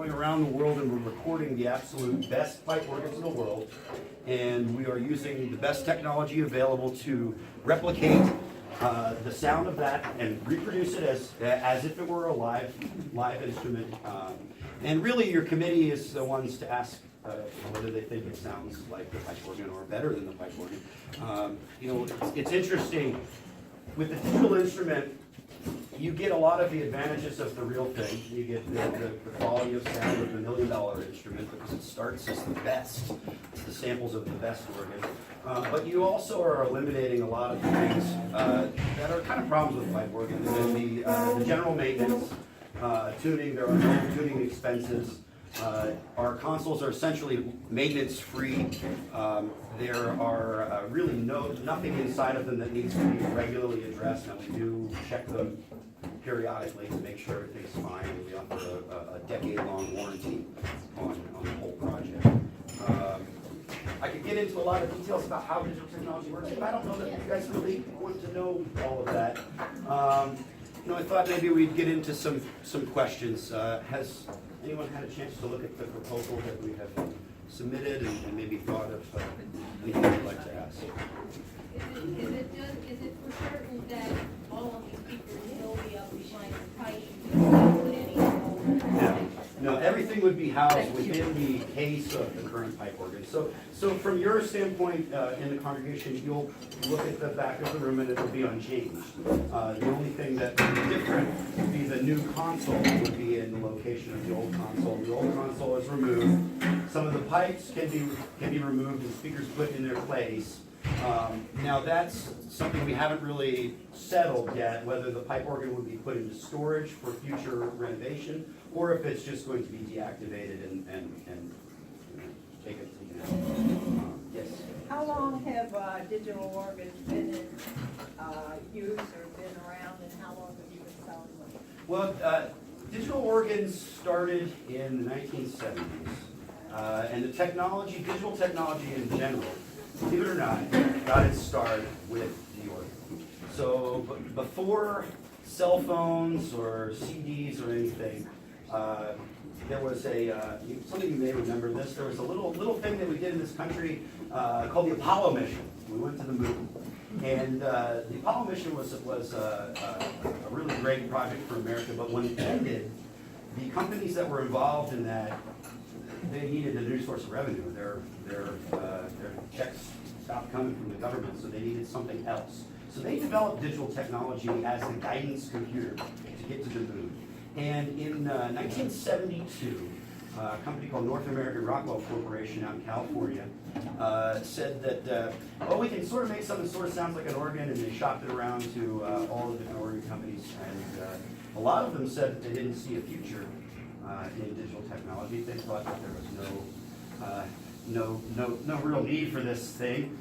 going around the world and we're recording the absolute best pipe organs in the world, and we are using the best technology available to replicate the sound of that and reproduce it as if it were a live instrument. And really, your committee is the ones to ask whether they think it sounds like the pipe organ or better than the pipe organ. It's interesting with the digital instrument. You get a lot of the advantages of the real thing. You get the quality of sound of the $1 million instrument because it starts as the best. It's the samples of the best organ. But you also are eliminating a lot of things that are kind of problems with pipe organs. And the general maintenance, tuning, there are no tuning expenses. Our consoles are essentially maintenance-free. There are really nothing inside of them that needs to be regularly addressed. Now we do check them periodically to make sure everything's fine. And we offer a decade-long warranty on the whole project. I could get into a lot of details about how digital technology works, but I don't know that you guys really want to know all of that. I thought maybe we'd get into some questions. Has anyone had a chance to look at the proposal that we have submitted and maybe thought of anything you'd like to ask? Is it for certain that all of these speakers will be up behind the pipe? Put any No, everything would be housed within the case of the current pipe organ. So from your standpoint in the congregation, you'll look at the back of the room and it'll be unchanged. The only thing that would be different would be the new console would be in the location of the old console. The old console is removed. Some of the pipes can be removed and speakers put in their place. Now that's something we haven't really settled yet, whether the pipe organ would be put into storage for future renovation, or if it's just going to be deactivated and taken out. Yes? How long have digital organs been in use or been around, and how long have you been selling them? Well, digital organs started in the 1970s, and the technology, digital technology in general, believe it or not, got its start with the organ. So before cell phones or CDs or anything, there was some of you may remember this, there was a little thing that we did in this country called the Apollo mission. We went to the moon. And the Apollo mission was a really great project for America, but when it ended, the companies that were involved in that, they needed a new source of revenue. Their checks stopped coming from the government, so they needed something else. So they developed digital technology as the guidance computer to get to the moon. And in 1972, a company called North American Rockwell Corporation out in California said that, we can sort of make something that sort of sounds like an organ, and they shopped it around to all the different organ companies. And a lot of them said that they didn't see a future in digital technology. They thought that there was no real need for this thing,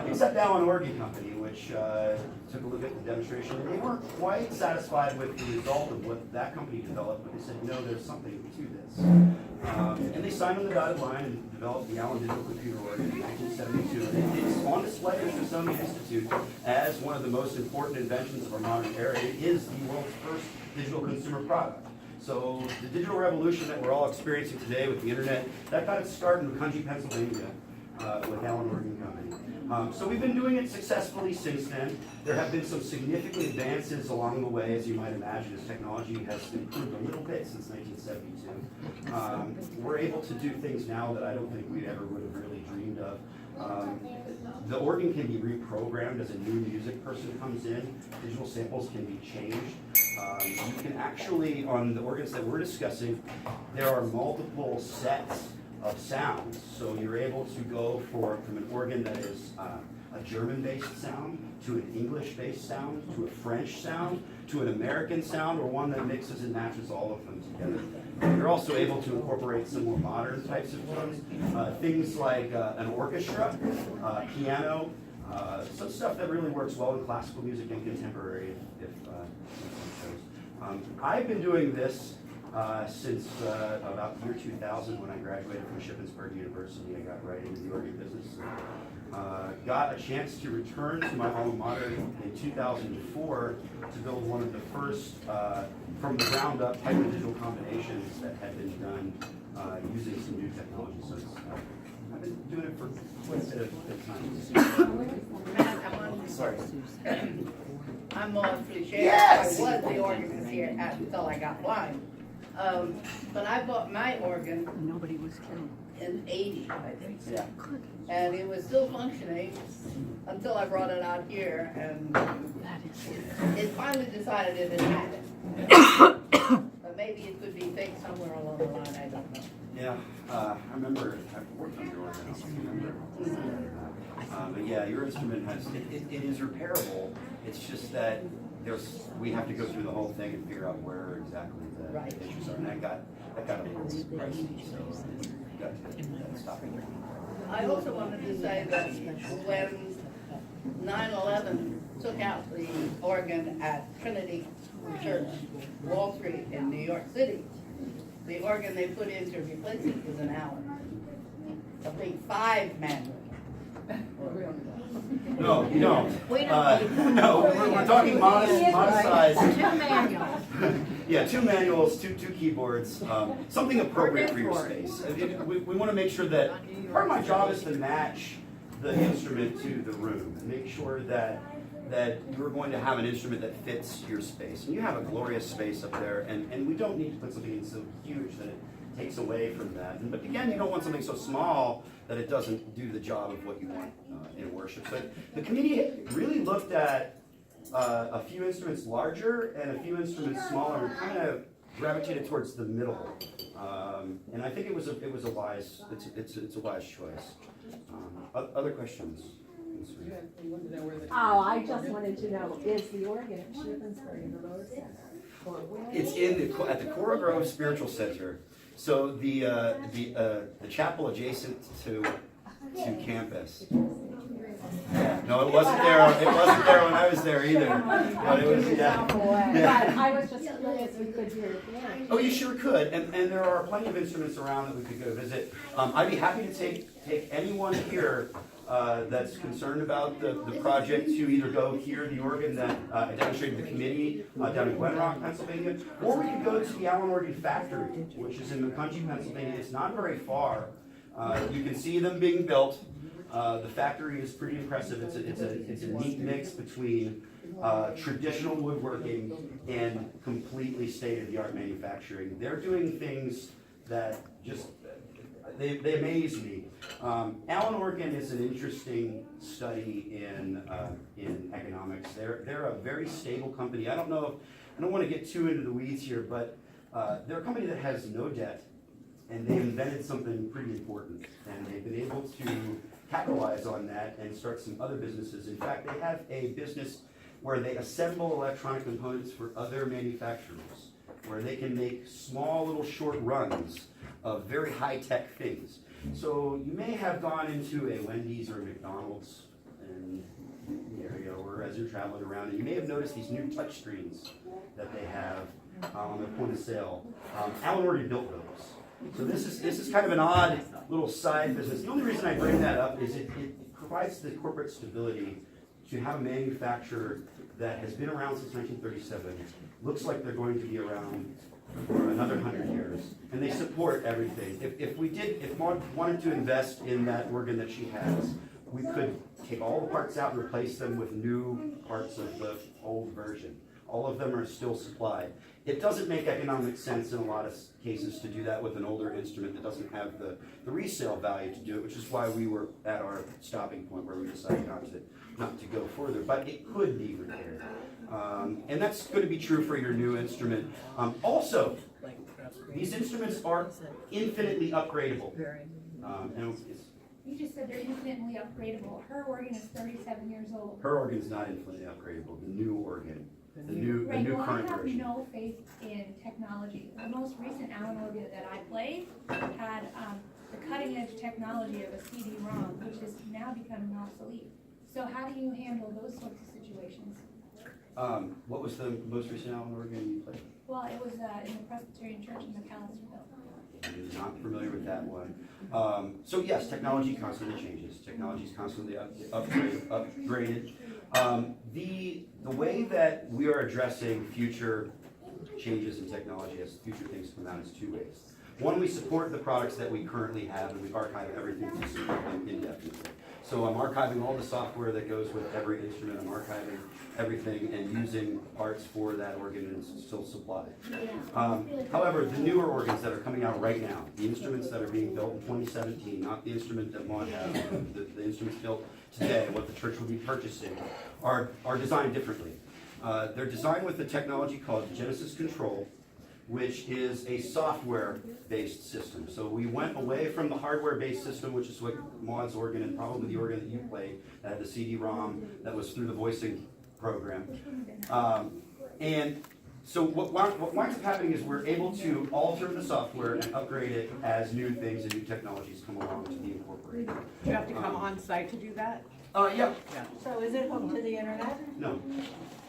except Baldwin Organ Company, which took a look at the demonstration, and they weren't quite satisfied with the result of what that company developed, but they said, no, there's something to this. And they signed on the dotted line and developed the Allen Digital Computer Organ in 1972. And it's on display at the Smithsonian Institute as one of the most important inventions of our modern era. It is the world's first digital consumer product. So the digital revolution that we're all experiencing today with the internet, that got its start in Macungie, Pennsylvania, with Allen Organ Company. So we've been doing it successfully since then. There have been some significant advances along the way, as you might imagine, as technology has improved a little bit since 1972. We're able to do things now that I don't think we ever would have really dreamed of. The organ can be reprogrammed as a new music person comes in. Digital samples can be changed. You can actually, on the organs that we're discussing, there are multiple sets of sounds. So you're able to go from an organ that is a German-based sound to an English-based sound to a French sound to an American sound, or one that mixes and matches all of them together. You're also able to incorporate some more modern types of tones, things like an orchestra, piano, some stuff that really works well in classical music and contemporary, if I've been doing this Since about the year 2000, when I graduated from Shippensburg University, I got right into the organ business. Got a chance to return to my alma mater in 2004 to build one of the first, from the ground up, type of digital combinations that had been done using some new technology. So I've been doing it for quite a bit of time. Sorry. I'm Maud Fouché. Yes! I was the organist here until I got blind. But I bought my organ in '80, I think. Yeah. And it was still functioning until I brought it out here, and it finally decided it didn't have it. But maybe it could be fixed somewhere along the line, I don't know. Yeah, I remember, I've worked on your organ, I remember. But yeah, your instrument has, it is repairable. It's just that we have to go through the whole thing and figure out where exactly the issues are. And that got a little pricey, so got to stop it. I also wanted to say that when 9/11 took out the organ at Trinity Church, Wall Street in New York City, the organ they put in to replace it was an Allen, a big 5-manual. No, you don't. We don't No, we're talking modest size. 2 manuals. Yeah, 2 manuals, two keyboards, something appropriate for your space. We want to make sure that, part of my job is to match the instrument to the room and make sure that you're going to have an instrument that fits your space. And you have a glorious space up there, and we don't need to put something in so huge that it takes away from that. But again, you don't want something so small that it doesn't do the job of what you want in worship. So the committee really looked at a few instruments larger and a few instruments smaller, and kind of gravitated towards the middle. And I think it was a wise choice. Other questions? Oh, I just wanted to know, is the organ at Shippensburg in the Road Center? Or where? It's at the Coral Grove Spiritual Center. So the chapel adjacent to campus. Yeah. No, it wasn't there. It wasn't there when I was there either. But it was, But yeah. I was just curious, we could hear it there. Oh, you sure could, and there are plenty of instruments around that we could go visit. I'd be happy to take anyone here that's concerned about the project to either go hear the organ that I demonstrated to the committee down in Glen Rock, Pennsylvania, or we could go to the Allen Organ Factory, which is in McCunchy, Pennsylvania. It's not very far. You can see them being built. The factory is pretty impressive. It's a neat mix between traditional woodworking and completely state-of-the-art manufacturing. They're doing things that just they amaze me. Allen Organ is an interesting study in economics. They're a very stable company. I don't want to get too into the weeds here, but they're a company that has no debt, and they invented something pretty important, and they've been able to capitalize on that and start some other businesses. In fact, they have a business where they assemble electronic components for other manufacturers, where they can make small little short runs of very high-tech things. So you may have gone into a Wendy's or a McDonald's in the area, or as you're traveling around, and you may have noticed these new touch screens that they have on their point of sale. Allen Organ built those. So this is kind of an odd little side business. The only reason I bring that up is it provides the corporate stability to have a manufacturer that has been around since 1937, looks like they're going to be around for another 100 years, and they support everything. If Maud wanted to invest in that organ that she has, we could take all the parts out and replace them with new parts of the old version. All of them are still supplied. It doesn't make economic sense in a lot of cases to do that with an older instrument that doesn't have the resale value to do it, which is why we were at our stopping point where we decided not to go further. But it could be repaired. And that's going to be true for your new instrument. Also, these instruments are infinitely upgradable. You just said they're infinitely upgradable. Her organ is 37 years old. Her organ is not infinitely upgradable. The new organ, the new Well, current I have version. no faith in technology. The most recent Allen organ that I played had the cutting edge technology of a CD-ROM, which is now becoming obsolete. So how do you handle those sorts of situations? What was the most recent Allen organ you played? Well, it was in the Presbyterian Church in McAllisterville. I'm not familiar with that one. So yes, technology constantly changes. Technology is constantly upgraded. The way that we are addressing future changes in technology as future things come out is two ways. One, we support the products that we currently have, and we archive everything to support them indefinitely. So I'm archiving all the software that goes with every instrument. I'm archiving everything and using parts for that organ and still supply. However, the newer organs that are coming out right now, the instruments that are being built in 2017, not the instrument that Maud has, the instruments built today, what the church will be purchasing, are designed differently. They're designed with a technology called Genesis Control, which is a software-based system. So we went away from the hardware-based system, which is what Maud's organ and probably the organ that you played, that had the CD-ROM that was through the voicing program. And so what winds up happening is we're able to alter the software and upgrade it as new things and new technologies come along to be incorporated. Do you have to come on site to do that? Yeah. So is it hooked to the internet? No.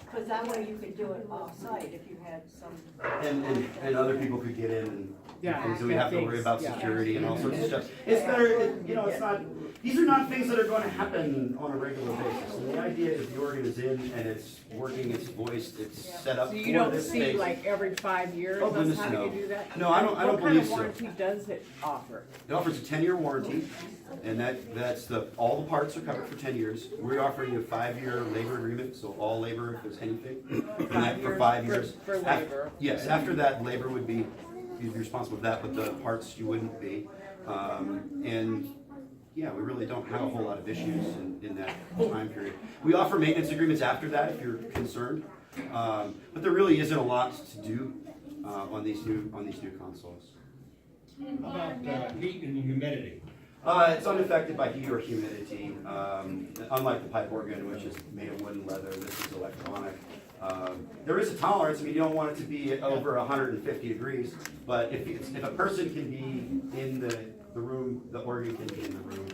Because that way you could do it off-site if you had some. And other people could get in and Yeah, things, and we have to worry about yeah. security and all sorts of stuff. It's better, it's not, these are not things that are going to happen on a regular basis. And the idea is the organ is in and it's working, it's voiced, it's set up So for you don't this see space. like every 5 years? Oh, That's goodness, how no. you do that? No, I don't believe so. What kind of warranty does it offer? It offers a 10-year warranty, and that's all the parts are covered for 10 years. We're offering a 5-year labor agreement, so all labor, if there's anything, and that for 5 years. For labor. Yes, after that, labor would be, you'd be responsible for that, but the parts you wouldn't be. And yeah, we really don't have a whole lot of issues in that time period. We offer maintenance agreements after that if you're concerned, but there really isn't a lot to do on these new consoles. How about heat and humidity? It's unaffected by heat or humidity. Unlike the pipe organ, which is made of wood and leather, this is electronic. There is a tolerance. I mean, you don't want it to be over 150 degrees, but if a person can be in the room, the organ can be in the room,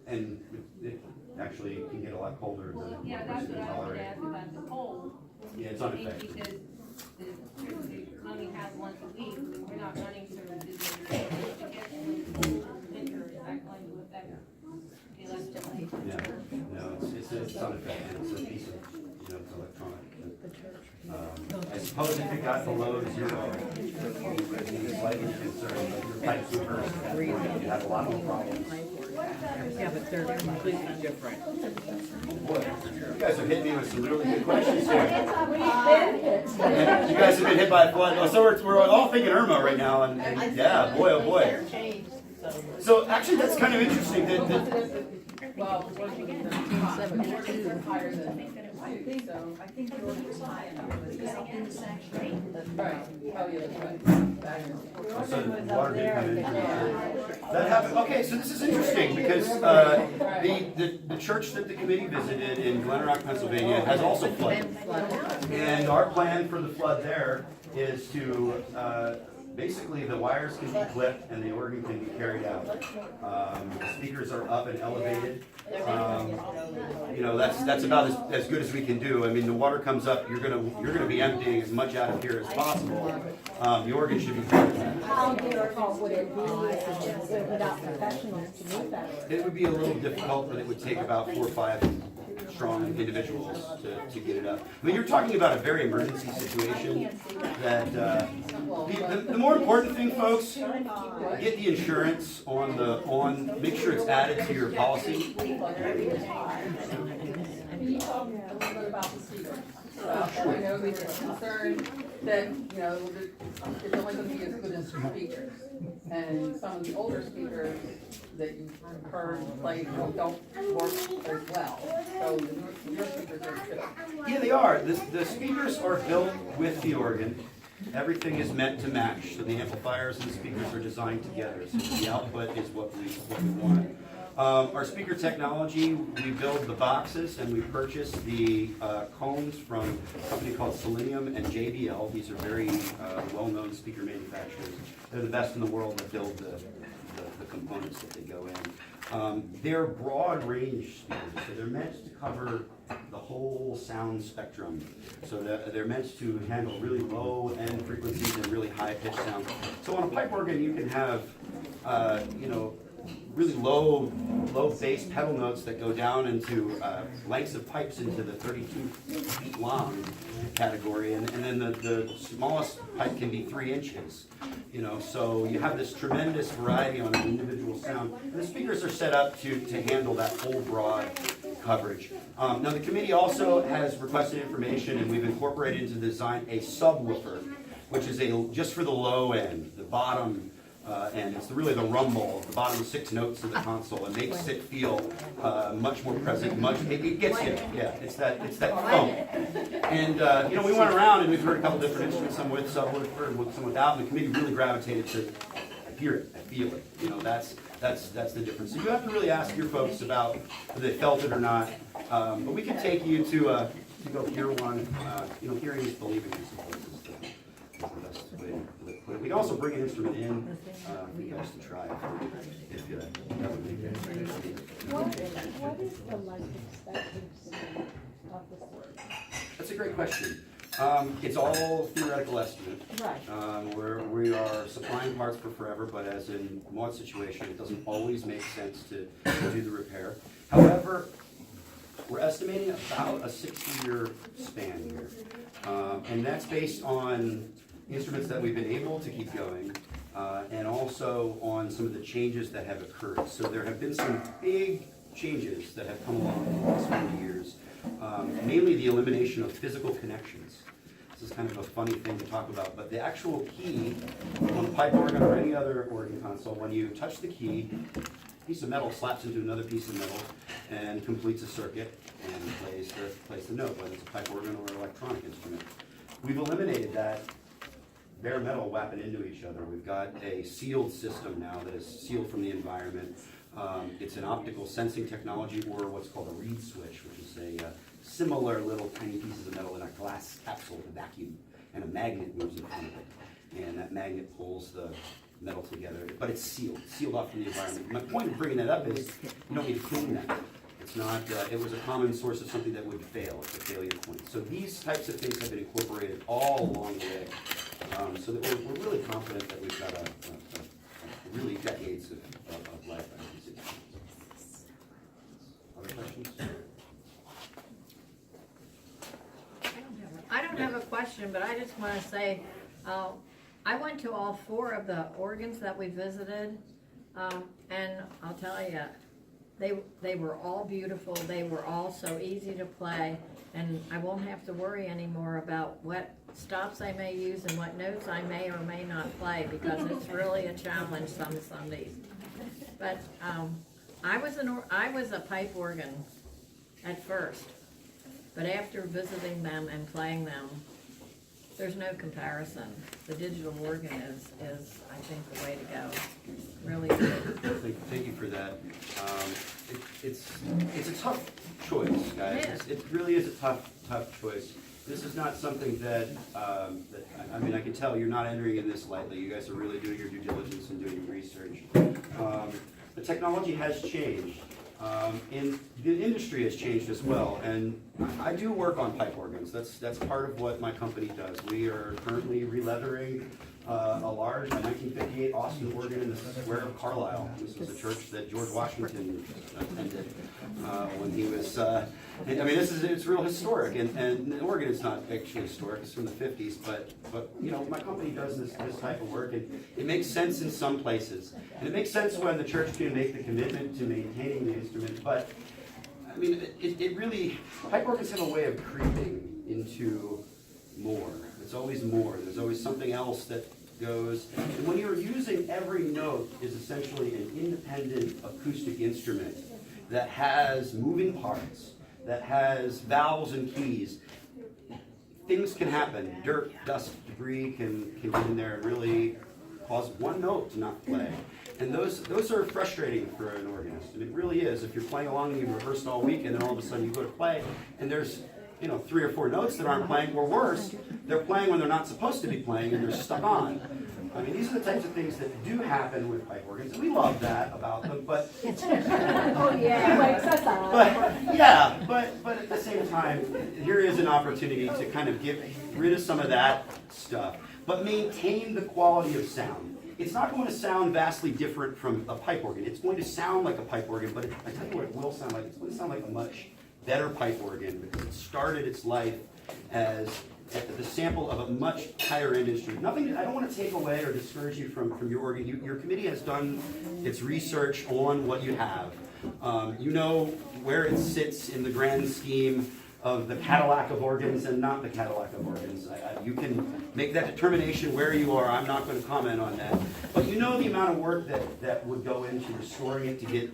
and it actually can get a lot colder than a Yeah, that's person what can I wanted to tolerate. ask about the cold. Yeah, it's I think unaffected. because the only has once a week, we're not running services every day. If it gets really cold in winter, is that going to affect the electricity? Yeah, no, it's unaffected. It's a piece of, it's electronic. I suppose if it got below 0, you would be slightly concerned, but your pipes would burst. You'd have a lot more problems. Yeah, but they're completely different. Boy, you guys have hit me with some really good questions here. You guys have been hit by a flood. So we're all thinking Irma right now, and yeah, boy, oh boy. So actually, that's kind of interesting. Well, it wasn't 1972, higher than, I think the ordinance high enough, but it's up in the sanctuary. that's right. Oh, yeah, that's right. Back in- So the water did come in. That happened. Okay, so this is interesting because the church that the committee visited in Glen Rock, Pennsylvania, has also flooded. And our plan for the flood there is to basically the wires can be clipped and the organ can be carried out. The speakers are up and elevated. That's about as good as we can do. I mean, the water comes up, you're gonna be emptying as much out of here as possible. The organ should be covered. How difficult would it be without professionals to move that? It would be a little difficult, but it would take about 4 or 5 strong individuals to get it up. I mean, you're talking about a very emergency situation that, the more important thing, folks, get the insurance make sure it's added to your policy. Can you talk a little bit about the speaker? I know we get concerned that, it's only gonna be as good as the speakers. And some of the older speakers that you've heard play don't work as well. So your speakers are good. Yeah, they are. The speakers are built with the organ. Everything is meant to match, so the amplifiers and the speakers are designed together. So the output is what we want. Our speaker technology, we build the boxes and we purchase the cones from a company called Selenium and JBL. These are very well-known speaker manufacturers. They're the best in the world that build the components that they go in. They're broad range speakers, so they're meant to cover the whole sound spectrum. So they're meant to handle really low end frequencies and really high pitched sounds. So on a pipe organ, you can have, really low bass pedal notes that go down into lengths of pipes into the 32 feet long category, and then the smallest pipe can be 3 inches. So you have this tremendous variety on an individual sound. And the speakers are set up to handle that whole broad coverage. Now the committee also has requested information, and we've incorporated into the design a subwoofer, which is just for the low end, the bottom and it's really the rumble, the bottom 6 notes of the console. It makes it feel much more present. It gets you. Yeah, it's that funk. And we went around and we've heard a couple different instruments, some with subwoofer and some without. And the committee really gravitated to, I hear it, I feel it. That's the difference. So you have to really ask your folks about whether they felt it or not. But we can take you to go hear one. Hearing is believing in some places. That's the best way to put it. We can also bring an instrument in for you guys to try if that would make it. What is the life expectancy of this work? That's a great question. It's all theoretical estimate. Right. We are supplying parts for forever, but as in Maud's situation, it doesn't always make sense to do the repair. However, we're estimating about a 60-year span here. And that's based on instruments that we've been able to keep going, and also on some of the changes that have occurred. So there have been some big changes that have come along in the last few years, mainly the elimination of physical connections. This is kind of a funny thing to talk about, but the actual key on a pipe organ or any other organ console, when you touch the key, a piece of metal slaps into another piece of metal and completes a circuit and plays the note, whether it's a pipe organ or an electronic instrument. We've eliminated that bare metal whapping into each other. We've got a sealed system now that is sealed from the environment. It's an optical sensing technology, or what's called a reed switch, which is a similar little tiny pieces of metal in a glass capsule, a vacuum, and a magnet moves in front of it. And that magnet pulls the metal together, but it's sealed off from the environment. My point of bringing that up is you don't need to clean that. It's not, it was a common source of something that would fail. It's a failure point. So these types of things have been incorporated all along the way. So that we're really confident that we've got a really decades of life out of these instruments. Other questions? I don't have a question, but I just want to say, I went to all 4 of the organs that we visited, and I'll tell you, they were all beautiful. They were all so easy to play, and I won't have to worry anymore about what stops I may use and what notes I may or may not play, because it's really a challenge some Sundays. But I was a pipe organ at first, but after visiting them and playing them, there's no comparison. The digital organ is I think, the way to go. Really good. Thank you for that. It's a tough choice, guys. Yeah. It really is a tough choice. This is not something that I can tell you're not entering in this lightly. You guys are really doing your due diligence and doing your research. The technology has changed. And the industry has changed as well, and I do work on pipe organs. That's part of what my company does. We are currently re-leathering a large 1958 Austin organ in the square of Carlisle. This was a church that George Washington attended when he was. It's real historic, and the organ is not actually historic. It's from the 50s, but my company does this type of work, and it makes sense in some places, and it makes sense when the church can make the commitment to maintaining the instrument. But it really, pipe organs have a way of creeping into more. It's always more. There's always something else that goes. And when you're using every note is essentially an independent acoustic instrument that has moving parts, that has valves and keys. Things can happen. Dirt, dust, debris can get in there and really cause one note to not play. And those are frustrating for an organist. And it really is. If you're playing along and you've rehearsed all week and then all of a sudden you go to play and there's 3 or 4 notes that aren't playing, or worse, they're playing when they're not supposed to be playing and they're stuck on. I mean, these are the types of things that do happen with pipe organs, and we love that about them, but Oh, yeah. Wakes us up. but, yeah, but at the same time, here is an opportunity to kind of get rid of some of that stuff, but maintain the quality of sound. It's not going to sound vastly different from a pipe organ. It's going to sound like a pipe organ, but I tell you what it will sound like. It's going to sound like a much better pipe organ because it started its life as the sample of a much higher end instrument. Nothing, I don't want to take away or discourage you from your organ. Your committee has done its research on what you have. You know where it sits in the grand scheme of the Cadillac of organs and not the Cadillac of organs. You can make that determination where you are. I'm not going to comment on that. But you know the amount of work that would go into restoring it to get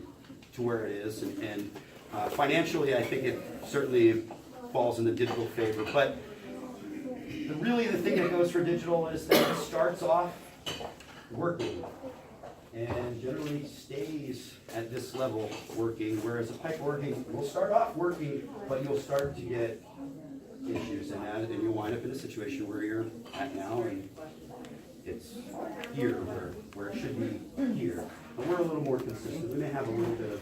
to where it is. And financially, I think it certainly falls in the digital favor. But really the thing that goes for digital is that it starts off working and generally stays at this level working, whereas a pipe organ will start off working, but you'll start to get issues in that, and you'll wind up in a situation where you're at now, and it's here where it should be here. But we're a little more consistent. We may have a little bit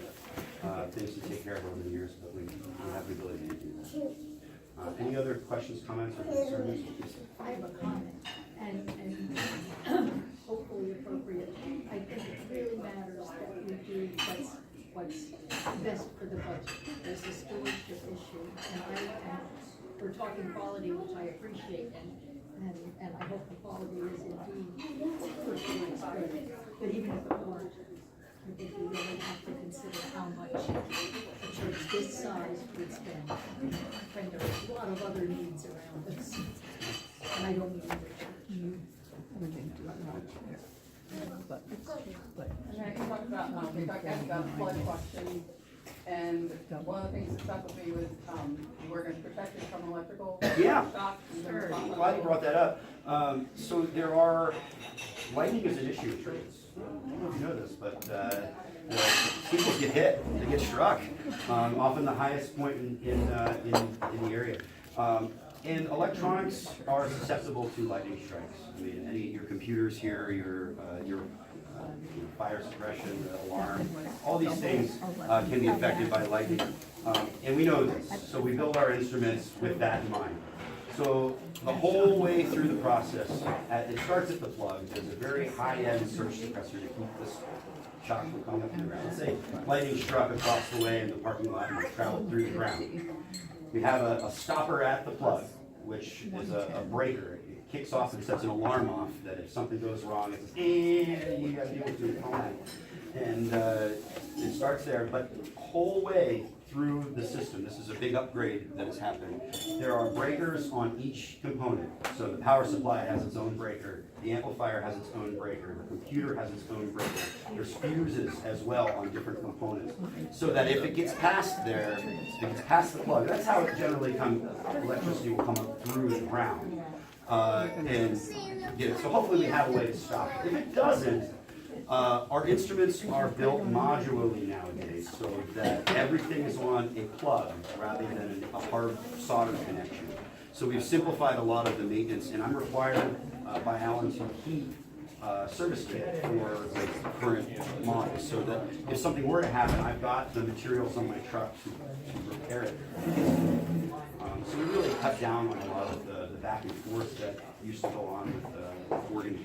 of things to take care of over the years, but we have the ability to do that. Any other questions, comments, or concerns? I have a comment, and hopefully appropriate. I think it really matters that we do what's best for the budget. There's a stewardship issue, and we're talking quality, which I appreciate, and I hope the quality is indeed good. But even if it weren't, I think we really have to consider how much a church this size would spend. And there's a lot of other needs around us. And I don't mean And then you talked about, we talked about flood question, and one of the things that stuck with me was, we're going to protect it from electrical Yeah. shocks. Sure. I'm glad you brought that up. So there are, lightning is an issue in trees. I don't know if you know this, but people get hit, they get struck, often the highest point in the area. And electronics are susceptible to lightning strikes. I mean, your computers here, your fire suppression, alarm, all these things can be affected by lightning. And we know this, so we build our instruments with that in mind. So the whole way through the process, it starts at the plug. There's a very high-end surge suppressor to keep this shock from coming up to the ground. Let's say lightning struck across the way in the parking lot and traveled through the ground. We have a stopper at the plug, which is a breaker. It kicks off and sets an alarm off that if something goes wrong, it's you got to deal with it on. And it starts there, but the whole way through the system, this is a big upgrade that is happening. There are breakers on each component. So the power supply has its own breaker, the amplifier has its own breaker, the computer has its own breaker. There's fuses as well on different components. So that if it gets past there, if it gets past the plug, that's how it generally comes, electricity will come up through the ground and get it. So hopefully we have a way to stop it. If it doesn't, our instruments are built modularly nowadays so that everything is on a plug rather than a hard solder connection. So we've simplified a lot of the maintenance, and I'm required by Alan to keep service kit for the current model so that if something were to happen, I've got the materials on my truck to repair it. So we really cut down on a lot of the back and forth that used to go on with organ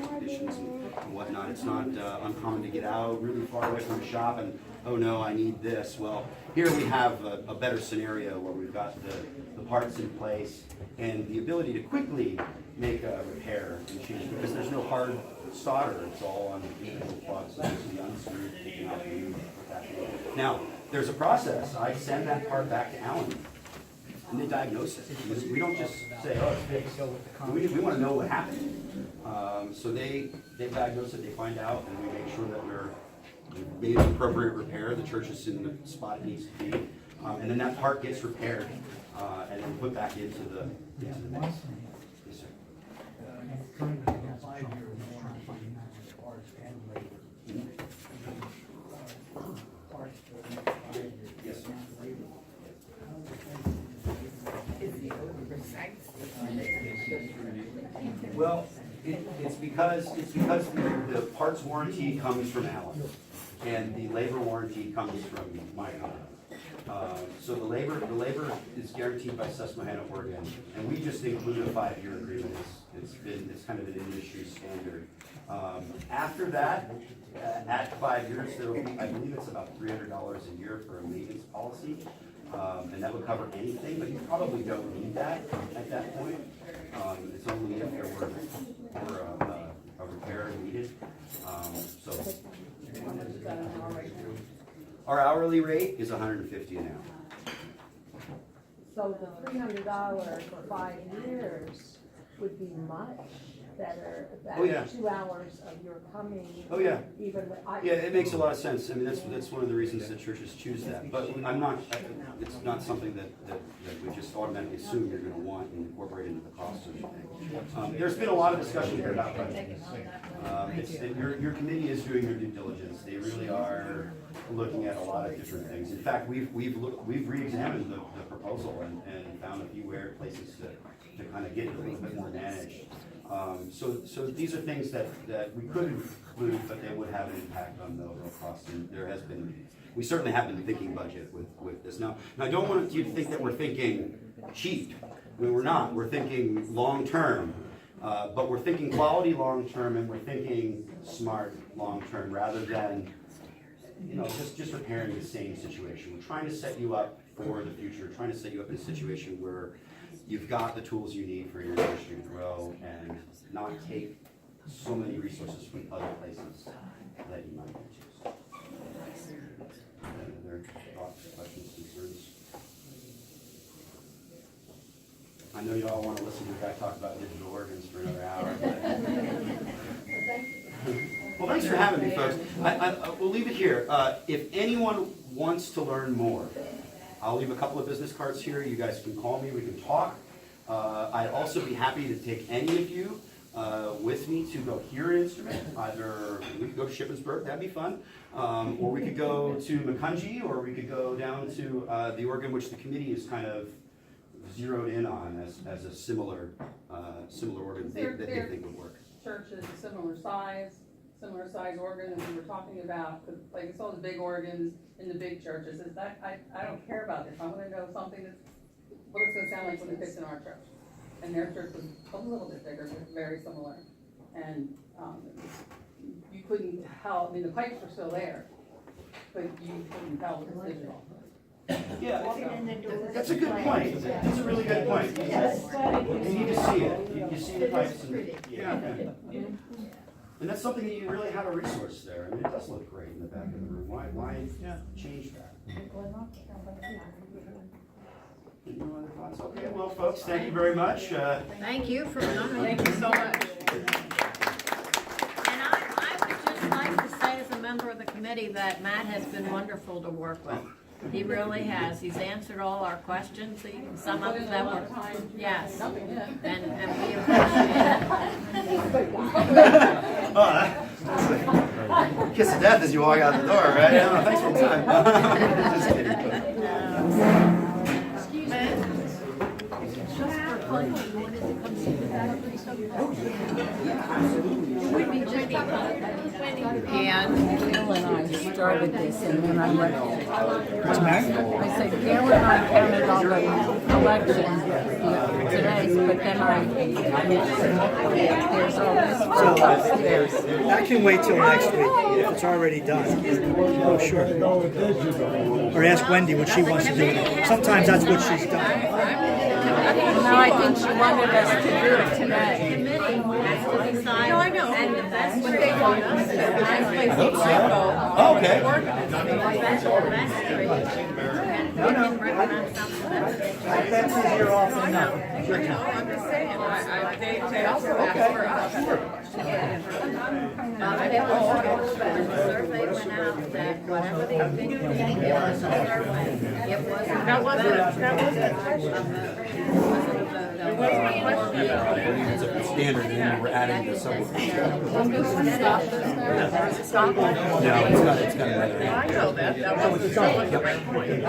conditions and whatnot. It's not uncommon to get out really far away from the shop and, oh no, I need this. Well, here we have a better scenario where we've got the parts in place and the ability to quickly make a repair and change because there's no hard solder. It's all on the individual plugs. So this will be unscrewed, taken out, and used. Now, there's a process. I send that part back to Alan and they diagnose it. We don't just say, oh, it's fixed. We want to know what happened. So they diagnose it, they find out, and we make sure that we've made an appropriate repair. The church is in the spot it needs to be. And then that part gets repaired and then put back into the mix. Yes, sir. Yes, sir. Well, it's because because the parts warranty comes from Allen, and the labor warranty comes from my company. So the labor is guaranteed by Susquehanna Organs, and we just include a 5-year agreement. It's kind of an industry standard. After that, at 5 years, there will be, I believe it's about $300 a year for a maintenance policy, and that would cover anything, but you probably don't need that at that point. It's only if there were a repair needed. So our hourly rate is $150 an hour. So the $300 for 5 years would be much better Oh, yeah. than 2 hours of your coming. Oh, yeah. Even with. Yeah, it makes a lot of sense. I mean, that's one of the reasons that churches choose that. But it's not something that we just automatically assume you're gonna want and incorporate into the cost of anything. There's been a lot of discussion here about budget. Your committee is doing their due diligence. They really are looking at a lot of different things. In fact, we've re-examined the proposal and found a few places to kind of get it a little bit more managed. So these are things that we could include, but they would have an impact on the overall cost. And we certainly have been thinking budget with this. Now I don't want you to think that we're thinking cheap. I mean, we're not. We're thinking long-term. But we're thinking quality long-term, and we're thinking smart long-term, rather than, just repairing the same situation. We're trying to set you up for the future, trying to set you up in a situation where you've got the tools you need for your industry to grow and not take so many resources from other places that you might choose. Any other thoughts, questions, concerns? I know you all want to listen to a guy talk about digital organs for another hour. Well, thanks for having me, folks. We'll leave it here. If anyone wants to learn more, I'll leave a couple of business cards here. You guys can call me. We can talk. I'd also be happy to take any of you with me to go hear an instrument. Either we could go to Shippensburg, that'd be fun, or we could go to Macungie, or we could go down to the organ which the committee is kind of zeroed in on as a similar organ that they think would work. Churches, similar size organ that we were talking about, 'cause like it's all the big organs in the big churches, is that, I don't care about this, I'm gonna know something that's, what it's gonna sound like when it fits in our church. And their church was a little bit bigger, but very similar. And, you couldn't tell, I mean, the pipes were still there, but you couldn't tell it was digital. Yeah, that's a good point. That's a really good point. You need to see it. You see the pipes. And that's something that you really have a resource there. I mean, it does look great in the back of the room. Why change that? Any other thoughts? Okay, well, folks, thank you very much. Thank you for coming. Thank you so much. And I would just like to say as a member of the committee that Matt has been wonderful to work with. He really has. He's answered all our questions. Some of them were, yes. Nothing yet. And we appreciate Oh, kiss of death as you walk out the door, right? Yeah, thanks for your time. Just kidding. Excuse me. Just for fun, you wanted to come see the factory sometime? Would be just And Gail and I started this, and then I left it. I said, Gail and I counted all the elections today, but then there's all this stuff upstairs. That can wait till next week if it's already done. Oh, sure. Or ask Wendy what she wants to do. Sometimes that's what she's done. No, I think she wanted us to do it today. No, I know. And that's what they want us to do. Oh, okay. That's easier often enough. I'm just saying, they also asked for us. Survey went out that whatever they think they give us a survey, it wasn't. That wasn't my question. Standard, and we're adding to some of it. Stop. No, it's got another. I know that, that was the point.